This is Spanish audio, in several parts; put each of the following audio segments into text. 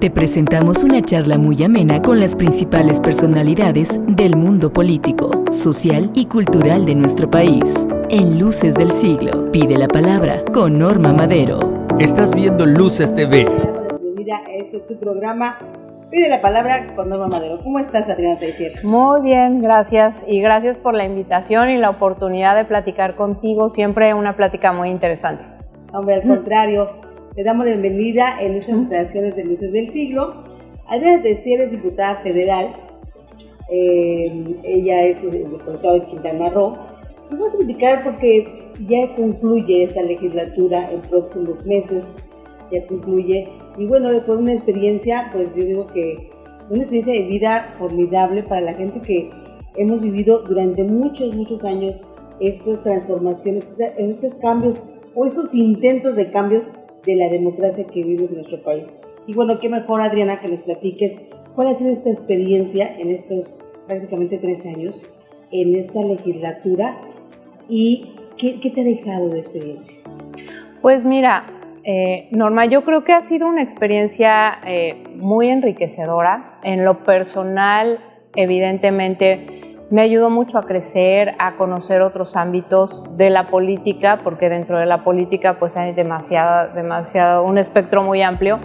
Te presentamos una charla muy amena con las principales personalidades del mundo político, social y cultural de nuestro país. En Luces del Siglo, pide la palabra con Norma Madero. Estás viendo Luces TV. Bienvenida a este tu programa, Pide la palabra con Norma Madero. ¿Cómo estás, Adriana Teixeira? Muy bien, gracias. Y gracias por la invitación y la oportunidad de platicar contigo. Siempre una plática muy interesante. Hombre, al contrario, le damos la bienvenida en nuestras instalaciones de Luces del Siglo. Adriana Teixeira es diputada federal. Ella es del Estado de Quintana Roo. Vamos a platicar porque ya concluye esta legislatura en próximos meses. Ya concluye. Y bueno, por una experiencia, pues yo digo que una experiencia de vida formidable para la gente que hemos vivido durante muchos años estas transformaciones, estos cambios o esos intentos de cambios de la democracia que vivimos en nuestro país. Y bueno, qué mejor, Adriana, que nos platiques cuál ha sido esta experiencia en estos prácticamente 3 años, en esta legislatura, y qué te ha dejado de experiencia. Pues mira, Norma, yo creo que ha sido una experiencia muy enriquecedora. En lo personal, evidentemente, me ayudó mucho a crecer, a conocer otros ámbitos de la política, porque dentro de la política pues hay demasiado, un espectro muy amplio.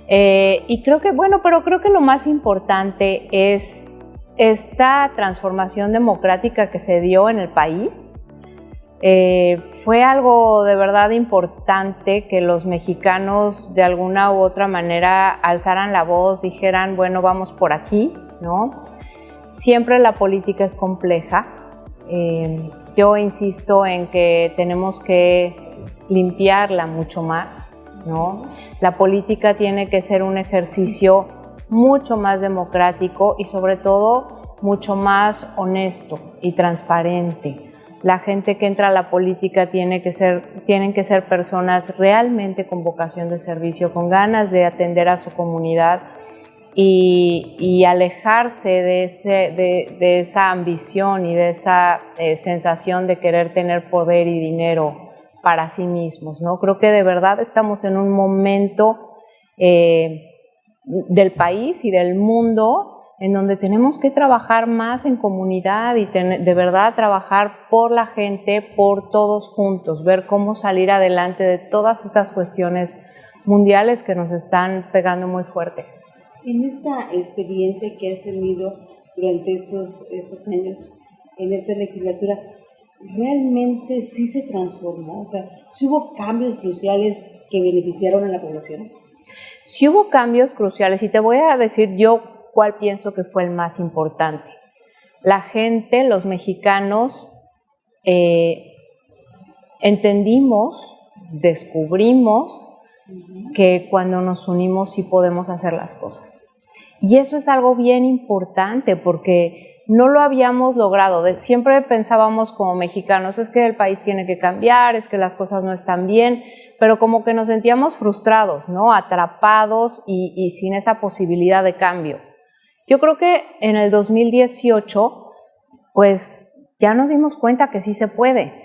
Y creo que, pero creo que lo más importante es esta transformación democrática que se dio en el país. Fue algo de verdad importante que los mexicanos de alguna u otra manera alzaran la voz, dijeran, bueno, vamos por aquí, ¿no? Siempre la política es compleja. Yo insisto en que tenemos que limpiarla mucho más, ¿no? La política tiene que ser un ejercicio mucho más democrático y sobre todo mucho más honesto y transparente. La gente que entra a la política tienen que ser personas realmente con vocación de servicio, con ganas de atender a su comunidad y alejarse de esa ambición y de esa sensación de querer tener poder y dinero para sí mismos, ¿no? Creo que de verdad estamos en un momento del país y del mundo en donde tenemos que trabajar más en comunidad y de verdad trabajar por la gente, por todos juntos, ver cómo salir adelante de todas estas cuestiones mundiales que nos están pegando muy fuerte. En esta experiencia que has tenido durante estos años, en esta legislatura, ¿realmente sí se transformó? O sea, ¿sí hubo cambios cruciales que beneficiaron a la población? Sí hubo cambios cruciales y te voy a decir yo cuál pienso que fue el más importante. La gente, los mexicanos, entendimos, descubrimos que cuando nos unimos sí podemos hacer las cosas. Y eso es algo bien importante porque no lo habíamos logrado. Siempre pensábamos como mexicanos, es que el país tiene que cambiar, es que las cosas no están bien, pero como que nos sentíamos frustrados, ¿no? Atrapados y sin esa posibilidad de cambio. Yo creo que en el 2018, pues ya nos dimos cuenta que sí se puede.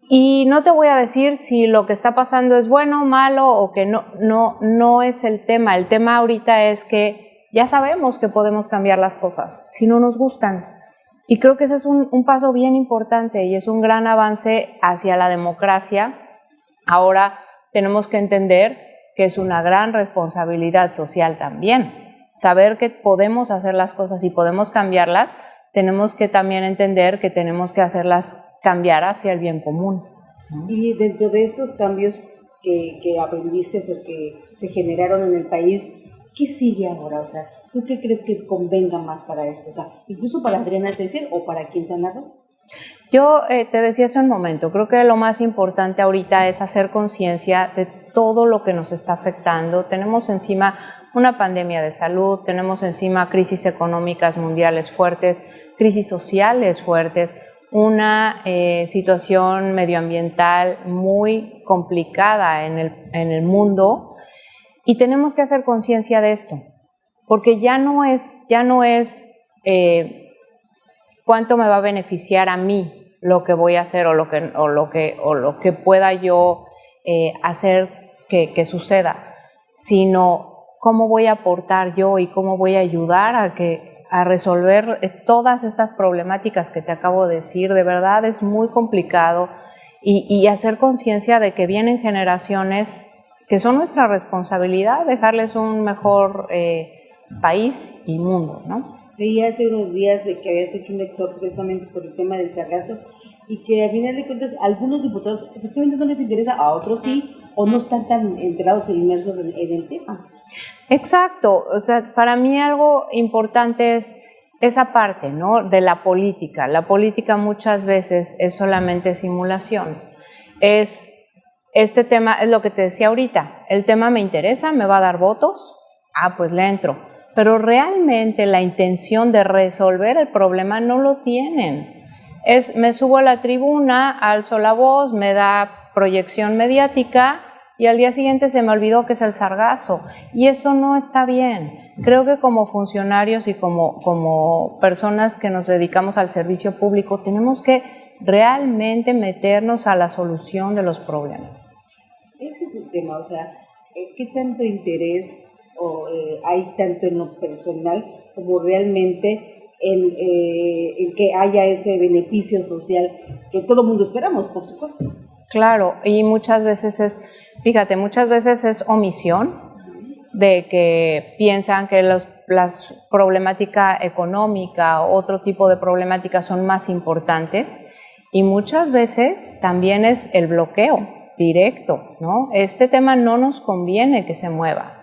Y no te voy a decir si lo que está pasando es bueno o malo o que no es el tema. El tema ahorita es que ya sabemos que podemos cambiar las cosas si no nos gustan. Y creo que ese es un paso bien importante y es un gran avance hacia la democracia. Ahora tenemos que entender que es una gran responsabilidad social también. Saber que podemos hacer las cosas y podemos cambiarlas, tenemos que también entender que tenemos que hacerlas cambiar hacia el bien común. Y dentro de estos cambios que aprendiste o que se generaron en el país, ¿qué sigue ahora? O sea, ¿tú qué crees que convenga más para esto? O sea, incluso para Adriana Teixeira o para Quintana Roo. Yo te decía hace un momento, creo que lo más importante ahorita es hacer conciencia de todo lo que nos está afectando. Tenemos encima una pandemia de salud, tenemos encima crisis económicas mundiales fuertes, crisis sociales fuertes, una situación medioambiental muy complicada en el mundo y tenemos que hacer conciencia de esto, porque ya no es cuánto me va a beneficiar a mí lo que voy a hacer o lo que pueda yo hacer que suceda, sino cómo voy a aportar yo y cómo voy a ayudar a resolver todas estas problemáticas que te acabo de decir. De verdad es muy complicado y hacer conciencia de que vienen generaciones que son nuestra responsabilidad dejarles un mejor país y mundo, ¿no? Leí hace unos días que habías hecho un exhorto precisamente por el tema del sargazo y que a final de cuentas a algunos diputados efectivamente no les interesa, a otros sí, o no están tan enterados e inmersos en el tema. Exacto, o sea, para mí algo importante es esa parte, ¿no?, de la política. La política muchas veces es solamente simulación. Este tema es lo que te decía ahorita, el tema me interesa, me va a dar votos, pues le entro. Pero realmente la intención de resolver el problema no lo tienen. Me subo a la tribuna, alzo la voz, me da proyección mediática y al día siguiente se me olvidó que es el sargazo. Y eso no está bien. Creo que como funcionarios y como personas que nos dedicamos al servicio público tenemos que realmente meternos a la solución de los problemas. Ese es el tema, o sea, ¿qué tanto interés hay tanto en lo personal como realmente en que haya ese beneficio social que todo mundo esperamos, por supuesto? Claro, y muchas veces es omisión de que piensan que las problemática económica o otro tipo de problemáticas son más importantes, y muchas veces también es el bloqueo directo, ¿no? Este tema no nos conviene que se mueva.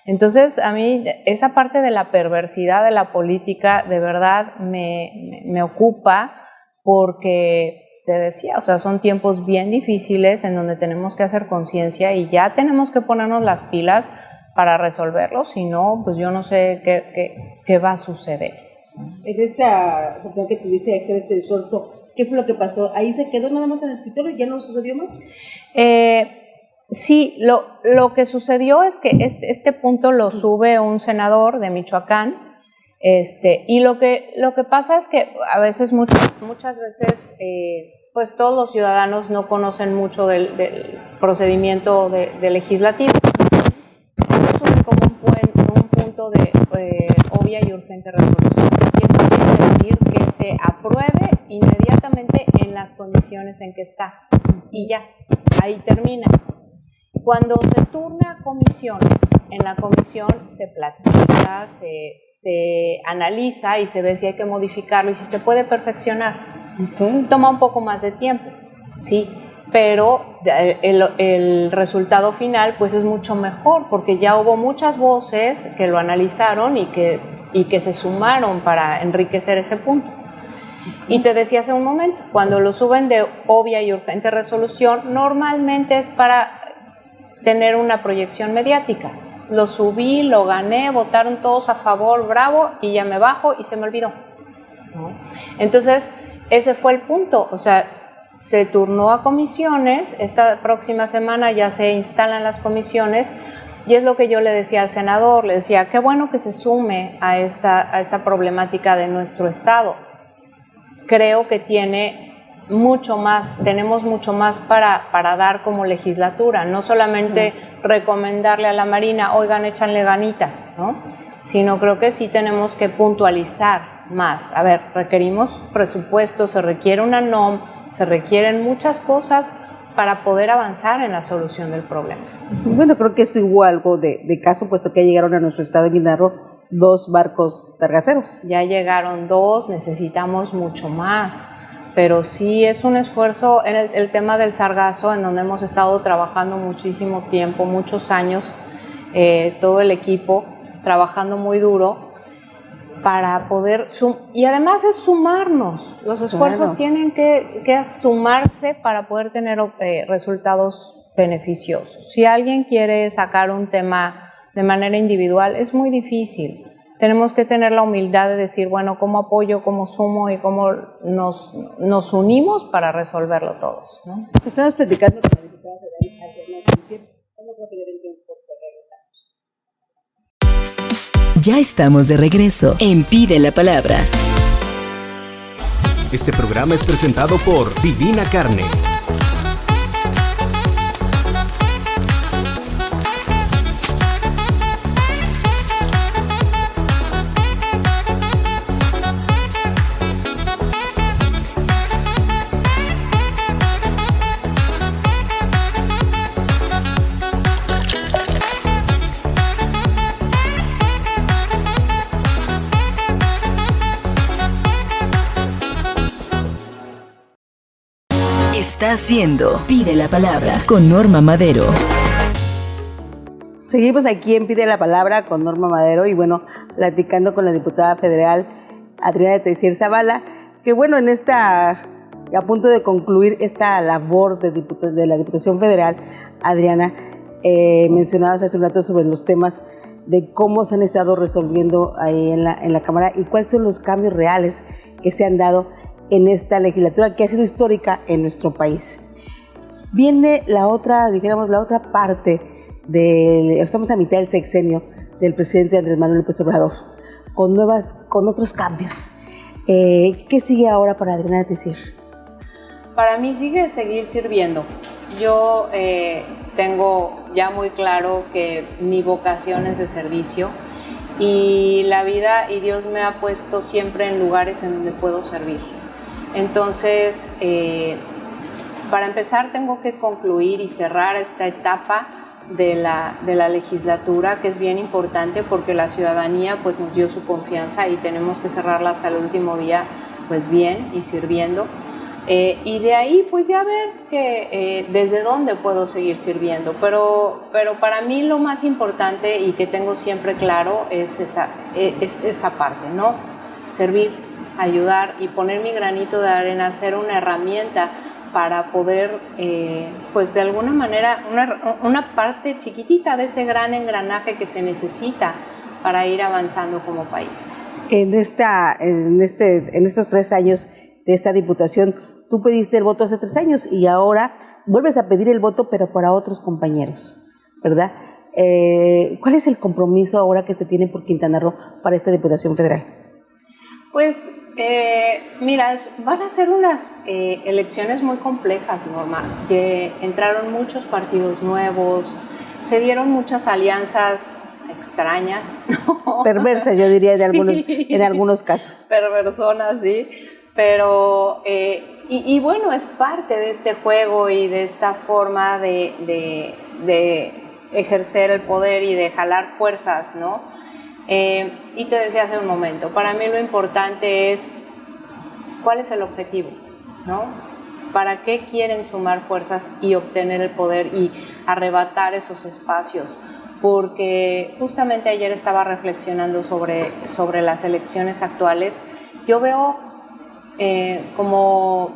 Entonces, a mí esa parte de la perversidad de la política de verdad me ocupa, porque te decía, o sea, son tiempos bien difíciles en donde tenemos que hacer conciencia y ya tenemos que ponernos las pilas para resolverlo, si no, pues yo no sé qué va a suceder. En esta oportunidad que tuviste de hacer este exhorto, ¿qué fue lo que pasó? ¿Ahí se quedó nada más en el escritorio y ya no sucedió más? Sí, lo que sucedió es que este punto lo sube un senador de Michoacán, y lo que pasa es que a veces, muchas veces, pues todos los ciudadanos no conocen mucho del procedimiento de legislativo. Lo suben como un punto de obvia y urgente resolución, y eso quiere decir que se apruebe inmediatamente en las condiciones en que está, y ya, ahí termina. Cuando se turna a comisiones, en la comisión se platica, se analiza y se ve si hay que modificarlo y si se puede perfeccionar. Okay. Toma un poco más de tiempo, sí, pero el resultado final pues es mucho mejor, porque ya hubo muchas voces que lo analizaron y que se sumaron para enriquecer ese punto. Y te decía hace un momento, cuando lo suben de obvia y urgente resolución, normalmente es para tener una proyección mediática. Lo subí, lo gané, votaron todos a favor, bravo, y ya me bajo y se me olvidó, ¿no? Entonces, ese fue el punto, o sea, se turnó a comisiones, esta próxima semana ya se instalan las comisiones, y es lo que yo le decía al senador, le decía, qué bueno que se sume a esta problemática de nuestro estado. Creo que tenemos mucho más para dar como legislatura, no solamente recomendarle a la Marina, oigan, échanle ganitas, ¿no? Sino creo que sí tenemos que puntualizar más. A ver, requerimos presupuesto, se requiere una NOM, se requieren muchas cosas para poder avanzar en la solución del problema. Bueno, creo que eso hubo algo de caso, puesto que llegaron a nuestro estado de Quintana Roo 2 barcos sargaceros. Ya llegaron 2, necesitamos mucho más. Pero sí es un esfuerzo en el tema del sargazo, en donde hemos estado trabajando muchísimo tiempo, muchos años, todo el equipo trabajando muy duro para poder, y además es sumarnos, los esfuerzos tienen que sumarse para poder tener resultados beneficiosos. Si alguien quiere sacar un tema de manera individual, es muy difícil. Tenemos que tener la humildad de decir, bueno, ¿cómo apoyo, cómo sumo y cómo nos unimos para resolverlo todos, ¿no? Estabas platicando con la diputada federal Adriana Cristina. Vamos rápidamente un poco, regresamos. Ya estamos de regreso en Pide la Palabra. Este programa es presentado por Divina Carne. Estás viendo Pide la Palabra con Norma Madero. Seguimos aquí en Pide la Palabra con Norma Madero y bueno, platicando con la diputada federal Adriana Teixier Zavala, que bueno, a punto de concluir esta labor de la Diputación Federal, Adriana, mencionabas hace un rato sobre los temas de cómo se han estado resolviendo ahí en la Cámara y cuáles son los cambios reales que se han dado en esta legislatura que ha sido histórica en nuestro país. Viene la otra parte estamos a mitad del sexenio del presidente Andrés Manuel López Obrador, con otros cambios. ¿Qué sigue ahora para Adriana Teixier? Para mí seguir sirviendo. Yo tengo ya muy claro que mi vocación es de servicio y la vida y Dios me ha puesto siempre en lugares en donde puedo servir. Entonces, para empezar tengo que concluir y cerrar esta etapa de la legislatura, que es bien importante porque la ciudadanía pues nos dio su confianza y tenemos que cerrarla hasta el último día pues bien y sirviendo. Y de ahí pues ya ver que desde dónde puedo seguir sirviendo, pero para mí lo más importante y que tengo siempre claro es esa parte, ¿no? Servir, ayudar y poner mi granito de arena, ser una herramienta para poder, pues de alguna manera, una parte chiquitita de ese gran engranaje que se necesita para ir avanzando como país. En estos 3 años de esta diputación, tú pediste el voto hace 3 años y ahora vuelves a pedir el voto, pero para otros compañeros, ¿verdad? ¿Cuál es el compromiso ahora que se tiene por Quintana Roo para esta Diputación Federal? Pues, mira, van a ser unas elecciones muy complejas, Norma, que entraron muchos partidos nuevos, se dieron muchas alianzas extrañas, ¿no? Perversas, yo diría, Sí. en algunos casos. Perversonas, sí, pero, y bueno, es parte de este juego y de esta forma de ejercer el poder y de jalar fuerzas, ¿no? Y te decía hace un momento, para mí lo importante es cuál es el objetivo, ¿no? ¿Para qué quieren sumar fuerzas y obtener el poder y arrebatar esos espacios? Porque justamente ayer estaba reflexionando sobre las elecciones actuales. Yo veo como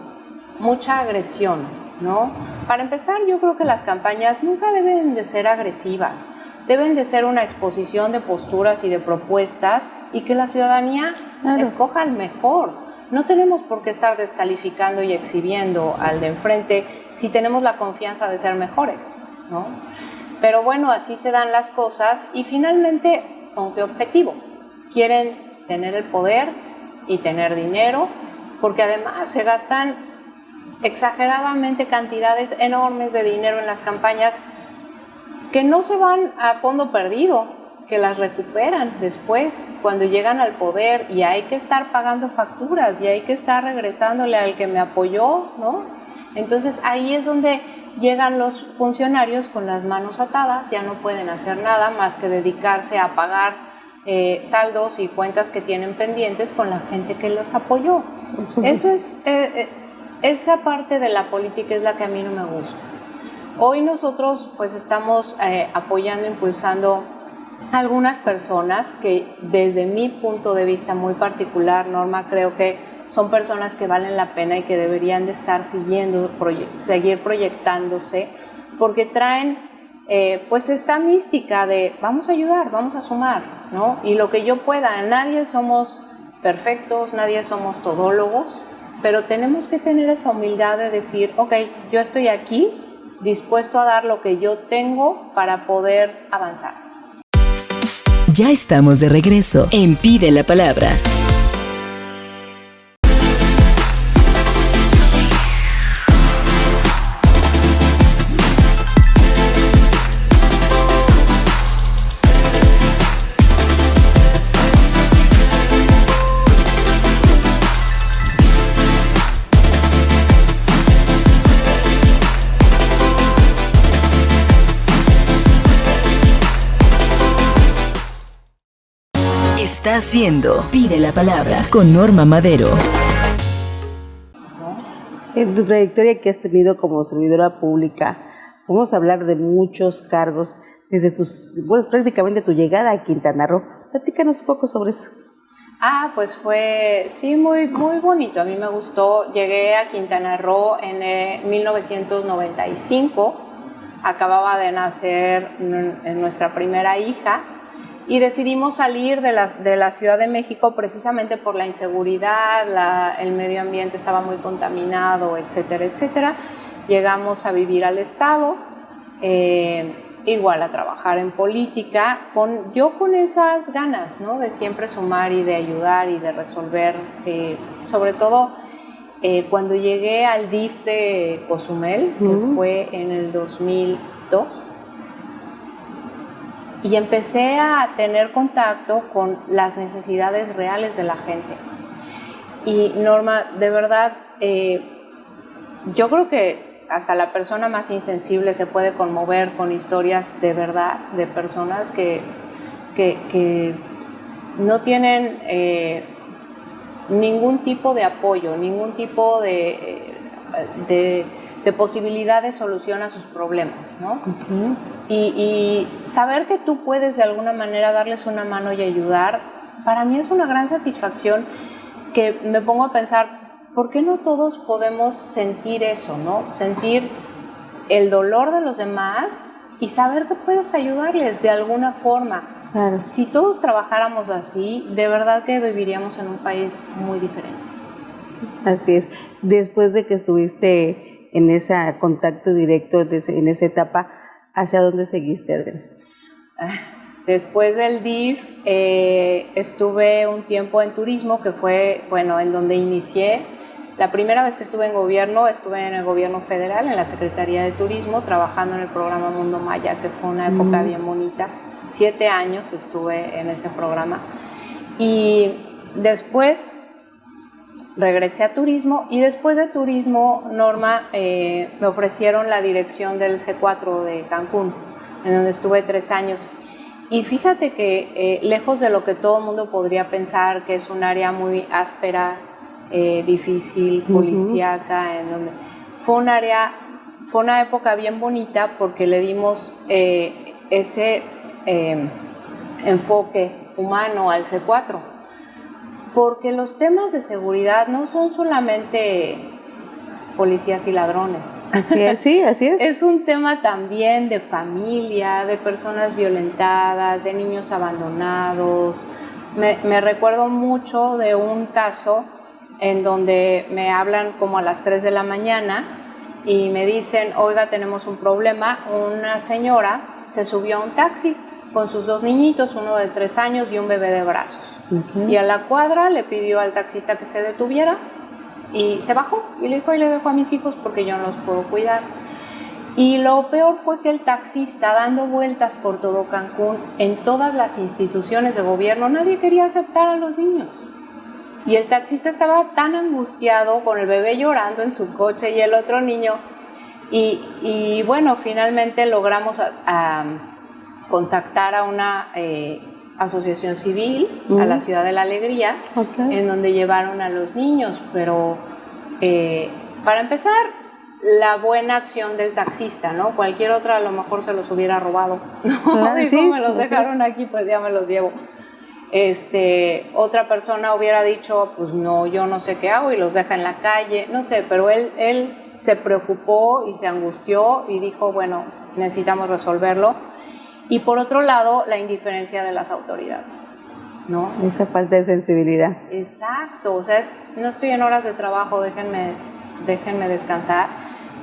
mucha agresión, ¿no? Para empezar, yo creo que las campañas nunca deben de ser agresivas. Deben de ser una exposición de posturas y de propuestas y que la ciudadanía escoja el mejor. No tenemos por qué estar descalificando y exhibiendo al de enfrente si tenemos la confianza de ser mejores, ¿no? Pero bueno, así se dan las cosas y finalmente, ¿con qué objetivo? Quieren tener el poder y tener dinero, porque además se gastan exageradamente cantidades enormes de dinero en las campañas que no se van a fondo perdido, que las recuperan después cuando llegan al poder y hay que estar pagando facturas y hay que estar regresándole al que me apoyó, ¿no? Entonces ahí es donde llegan los funcionarios con las manos atadas, ya no pueden hacer nada más que dedicarse a pagar saldos y cuentas que tienen pendientes con la gente que los apoyó. Eso es, esa parte de la política es la que a mí no me gusta. Hoy nosotros pues estamos apoyando, impulsando a algunas personas que desde mi punto de vista muy particular, Norma, creo que son personas que valen la pena y que deberían de estar seguir proyectándose, porque traen pues esta mística de vamos a ayudar, vamos a sumar, ¿no? Y lo que yo pueda, nadie somos perfectos, nadie somos todólogos, pero tenemos que tener esa humildad de decir, ok, yo estoy aquí, dispuesto a dar lo que yo tengo para poder avanzar. Ya estamos de regreso en Pide la Palabra. Estás viendo Pide la Palabra con Norma Madero. En tu trayectoria que has tenido como servidora pública, vamos a hablar de muchos cargos desde prácticamente tu llegada a Quintana Roo. Platícanos un poco sobre eso. Pues fue, sí, muy, muy bonito. A mí me gustó. Llegué a Quintana Roo en 1995. Acababa de nacer nuestra primera hija y decidimos salir de la Ciudad de México precisamente por la inseguridad, el medio ambiente estaba muy contaminado, etcétera, etcétera. Llegamos a vivir al estado, igual a trabajar en política, yo con esas ganas, ¿no? De siempre sumar y de ayudar y de resolver, sobre todo cuando llegué al DIF de Cozumel, que fue en el 2002, y empecé a tener contacto con las necesidades reales de la gente. Y Norma, de verdad, yo creo que hasta la persona más insensible se puede conmover con historias de verdad, de personas que no tienen ningún tipo de apoyo, ningún tipo de posibilidad de solución a sus problemas, ¿no? Y saber que tú puedes de alguna manera darles una mano y ayudar, para mí es una gran satisfacción, que me pongo a pensar, ¿por qué no todos podemos sentir eso, ¿no? Sentir el dolor de los demás y saber que puedes ayudarles de alguna forma. Claro. Si todos trabajáramos así, de verdad que viviríamos en un país muy diferente. Así es. Después de que estuviste en ese contacto directo, en esa etapa, ¿hacia dónde seguiste, Adriana? Después del DIF estuve un tiempo en turismo, que fue, bueno, en donde inicié. La primera vez que estuve en el gobierno federal, en la Secretaría de Turismo, trabajando en el programa Mundo Maya, que fue una época bien bonita. 7 años estuve en ese programa. Y después regresé a turismo, y después de turismo, Norma, me ofrecieron la dirección del C4 de Cancún, en donde estuve 3 años. Y fíjate que lejos de lo que todo el mundo podría pensar, que es un área muy áspera, difícil, policíaca, en donde fue una época bien bonita, porque le dimos ese enfoque humano al C4, porque los temas de seguridad no son solamente policías y ladrones. Así es, sí, así es. Es un tema también de familia, de personas violentadas, de niños abandonados. Me recuerdo mucho de un caso en donde me hablan como a las 3 de la mañana y me dicen, oiga, tenemos un problema. Una señora se subió a un taxi con sus 2 niñitos, uno de 3 años y un bebé de brazos. Y a la cuadra le pidió al taxista que se detuviera y se bajó y le dijo, ahí le dejo a mis hijos porque yo no los puedo cuidar. Y lo peor fue que el taxista, dando vueltas por todo Cancún, en todas las instituciones de gobierno, nadie quería aceptar a los niños. Y el taxista estaba tan angustiado con el bebé llorando en su coche y el otro niño. Y bueno, finalmente logramos contactar a una asociación civil, a la Ciudad de la Alegría, en donde llevaron a los niños. Pero para empezar, la buena acción del taxista, ¿no? Cualquier otra a lo mejor se los hubiera robado, ¿no? Claro, dijo, sí, me los dejaron aquí, pues ya me los llevo. Otra persona hubiera dicho, pues no, yo no sé qué hago, y los deja en la calle, no sé, pero él se preocupó y se angustió y dijo, bueno, necesitamos resolverlo. Y por otro lado, la indiferencia de las autoridades, ¿no? Esa falta de sensibilidad. Exacto, o sea, no estoy en horas de trabajo, déjenme descansar.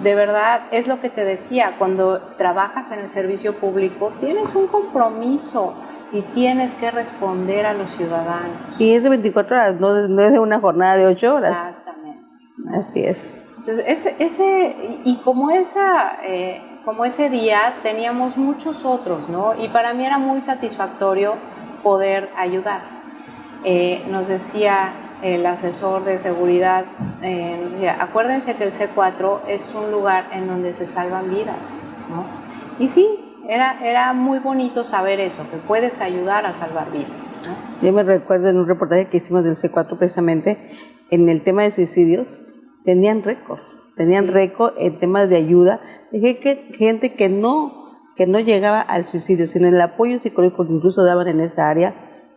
De verdad, es lo que te decía, cuando trabajas en el servicio público, tienes un compromiso y tienes que responder a los ciudadanos. Y es de 24 horas, no es de una jornada de 8 horas. Exactamente. Así es. Entonces, como ese día teníamos muchos otros, ¿no? Y para mí era muy satisfactorio poder ayudar. Nos decía el asesor de seguridad, nos decía, acuérdense que el C4 es un lugar en donde se salvan vidas, ¿no? Y sí, era muy bonito saber eso, que puedes ayudar a salvar vidas, ¿no? Yo me recuerdo en un reportaje que hicimos del C4 precisamente, en el tema de suicidios, tenían récord. tenían récord en temas de ayuda, dije que gente que no llegaba al suicidio, sino el apoyo psicológico que incluso daban en esa área,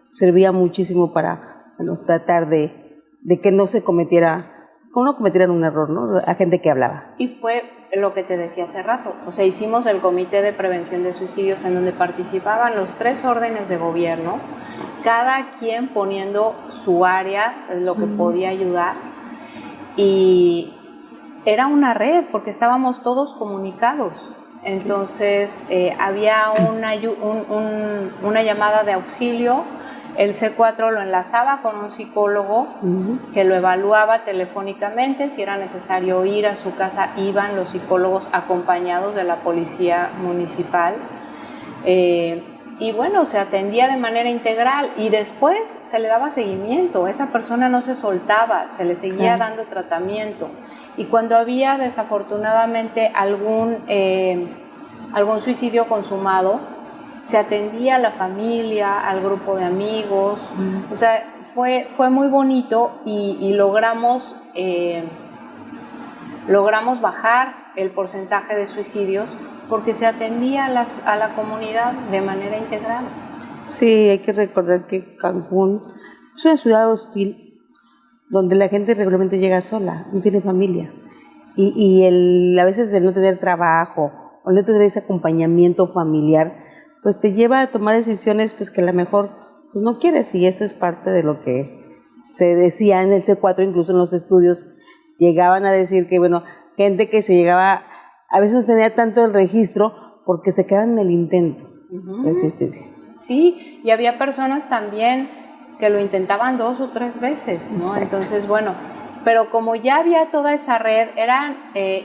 servía muchísimo para tratar de que no cometieran un error, ¿no? A gente que hablaba. Y fue lo que te decía hace rato, o sea, hicimos el Comité de Prevención de Suicidios en donde participaban los 3 órdenes de gobierno, cada quien poniendo su área, lo que podía ayudar, y era una red porque estábamos todos comunicados. Entonces había una llamada de auxilio, el C4 lo enlazaba con un psicólogo que lo evaluaba telefónicamente, si era necesario ir a su casa, iban los psicólogos acompañados de la policía municipal, y bueno, se atendía de manera integral y después se le daba seguimiento, esa persona no se soltaba, se le seguía dando tratamiento. Y cuando había desafortunadamente algún suicidio consumado, se atendía a la familia, al grupo de amigos, o sea, fue muy bonito y logramos bajar el porcentaje de suicidios porque se atendía a la comunidad de manera integral. Sí, hay que recordar que Cancún es una ciudad hostil, donde la gente regularmente llega sola, no tiene familia. Y a veces el no tener trabajo o no tener ese acompañamiento familiar, pues te lleva a tomar decisiones pues que a lo mejor pues no quieres. Y eso es parte de lo que se decía en el C4, incluso en los estudios, llegaban a decir que, bueno, gente que se llegaba, a veces no tenía tanto el registro porque se quedaban en el intento del suicidio. Sí, y había personas también que lo intentaban 2 o 3 veces, ¿no? Exacto. Entonces, bueno, pero como ya había toda esa red,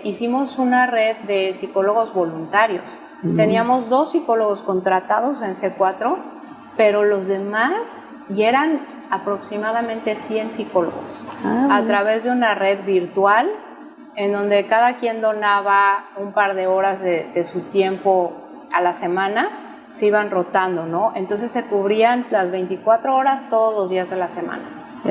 hicimos una red de psicólogos voluntarios. Teníamos 2 psicólogos contratados en C4, pero los demás, y eran aproximadamente 100 psicólogos, a través de una red virtual, en donde cada quien donaba un par de horas de su tiempo a la semana, se iban rotando, ¿no? Entonces se cubrían las 24 horas todos los días de la semana,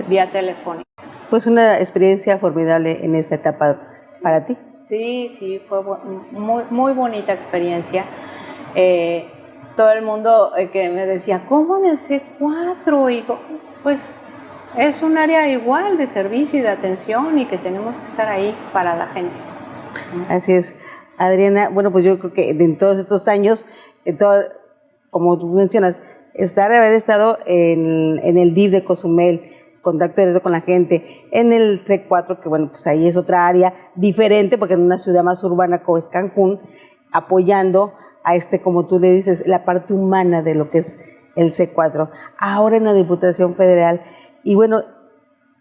vía telefónica. Pues una experiencia formidable en esta etapa para ti. Sí, fue muy, muy bonita experiencia. Todo el mundo que me decía, ¿cómo en el C4? Y pues es un área igual de servicio y de atención y que tenemos que estar ahí para la gente. Así es. Adriana, bueno, pues yo creo que en todos estos años, como tú mencionas, haber estado en el DIF de Cozumel, contacto directo con la gente, en el C4, que bueno, pues ahí es otra área diferente, porque en una ciudad más urbana como es Cancún, apoyando a como tú le dices, la parte humana de lo que es el C4. Ahora en la Diputación Federal, y bueno,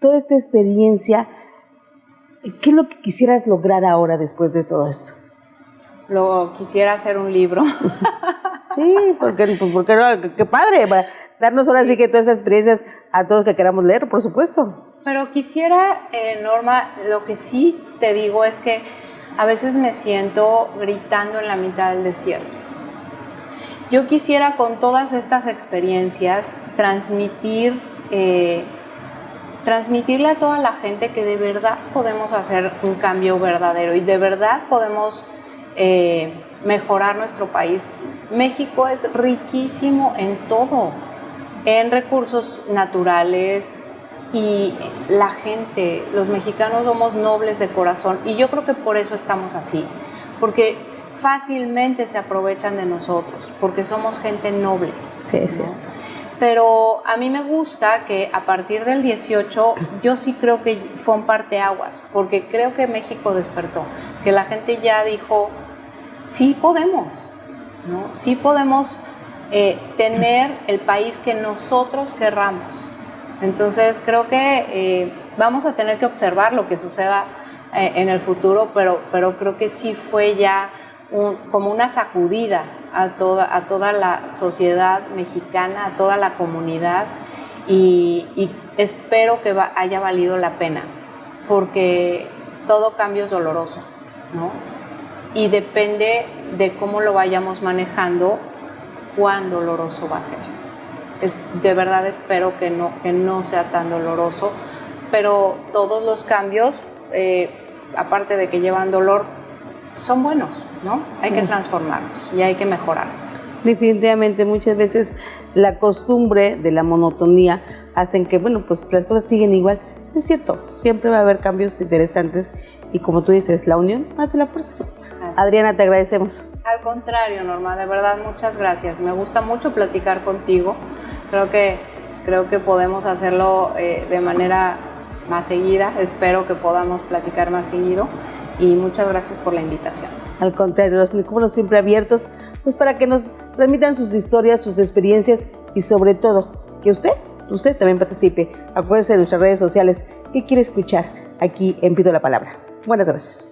toda esta experiencia, ¿qué es lo que quisieras lograr ahora después de todo esto? Quisiera hacer un libro. Sí, porque no, qué padre, para darnos ahora sí que todas esas experiencias a todos que queramos leer, por supuesto. Pero quisiera, Norma, lo que sí te digo es que a veces me siento gritando en la mitad del desierto. Yo quisiera con todas estas experiencias transmitirle a toda la gente que de verdad podemos hacer un cambio verdadero y de verdad podemos mejorar nuestro país. México es riquísimo en todo, en recursos naturales, y la gente, los mexicanos somos nobles de corazón y yo creo que por eso estamos así, porque fácilmente se aprovechan de nosotros, porque somos gente noble. Sí, es cierto. Pero a mí me gusta que a partir del 18 yo sí creo que fue un parteaguas, porque creo que México despertó, que la gente ya dijo, sí podemos, ¿no? Sí podemos tener el país que nosotros querramos. Entonces creo que vamos a tener que observar lo que suceda en el futuro, pero creo que sí fue ya como una sacudida a toda la sociedad mexicana, a toda la comunidad, y espero que haya valido la pena, porque todo cambio es doloroso, ¿no? Y depende de cómo lo vayamos manejando, cuán doloroso va a ser. De verdad espero que no sea tan doloroso, pero todos los cambios aparte de que llevan dolor, son buenos, ¿no? Hay que transformarlos y hay que mejorar. Definitivamente, muchas veces la costumbre de la monotonía hacen que, bueno, pues las cosas siguen igual. Es cierto, siempre va a haber cambios interesantes y como tú dices, la unión hace la fuerza. Adriana, te agradecemos. Al contrario, Norma, de verdad, muchas gracias. Me gusta mucho platicar contigo. Creo que podemos hacerlo de manera más seguida. Espero que podamos platicar más seguido y muchas gracias por la invitación. Al contrario, los micrófonos siempre abiertos, pues para que nos transmitan sus historias, sus experiencias y sobre todo, que usted también participe. Acuérdese de nuestras redes sociales. ¿Qué quiere escuchar aquí en Pido la Palabra? Buenas gracias.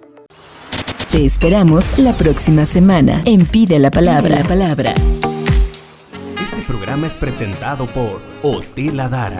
Te esperamos la próxima semana en Pide la Palabra. Este programa es presentado por Hotel Adara.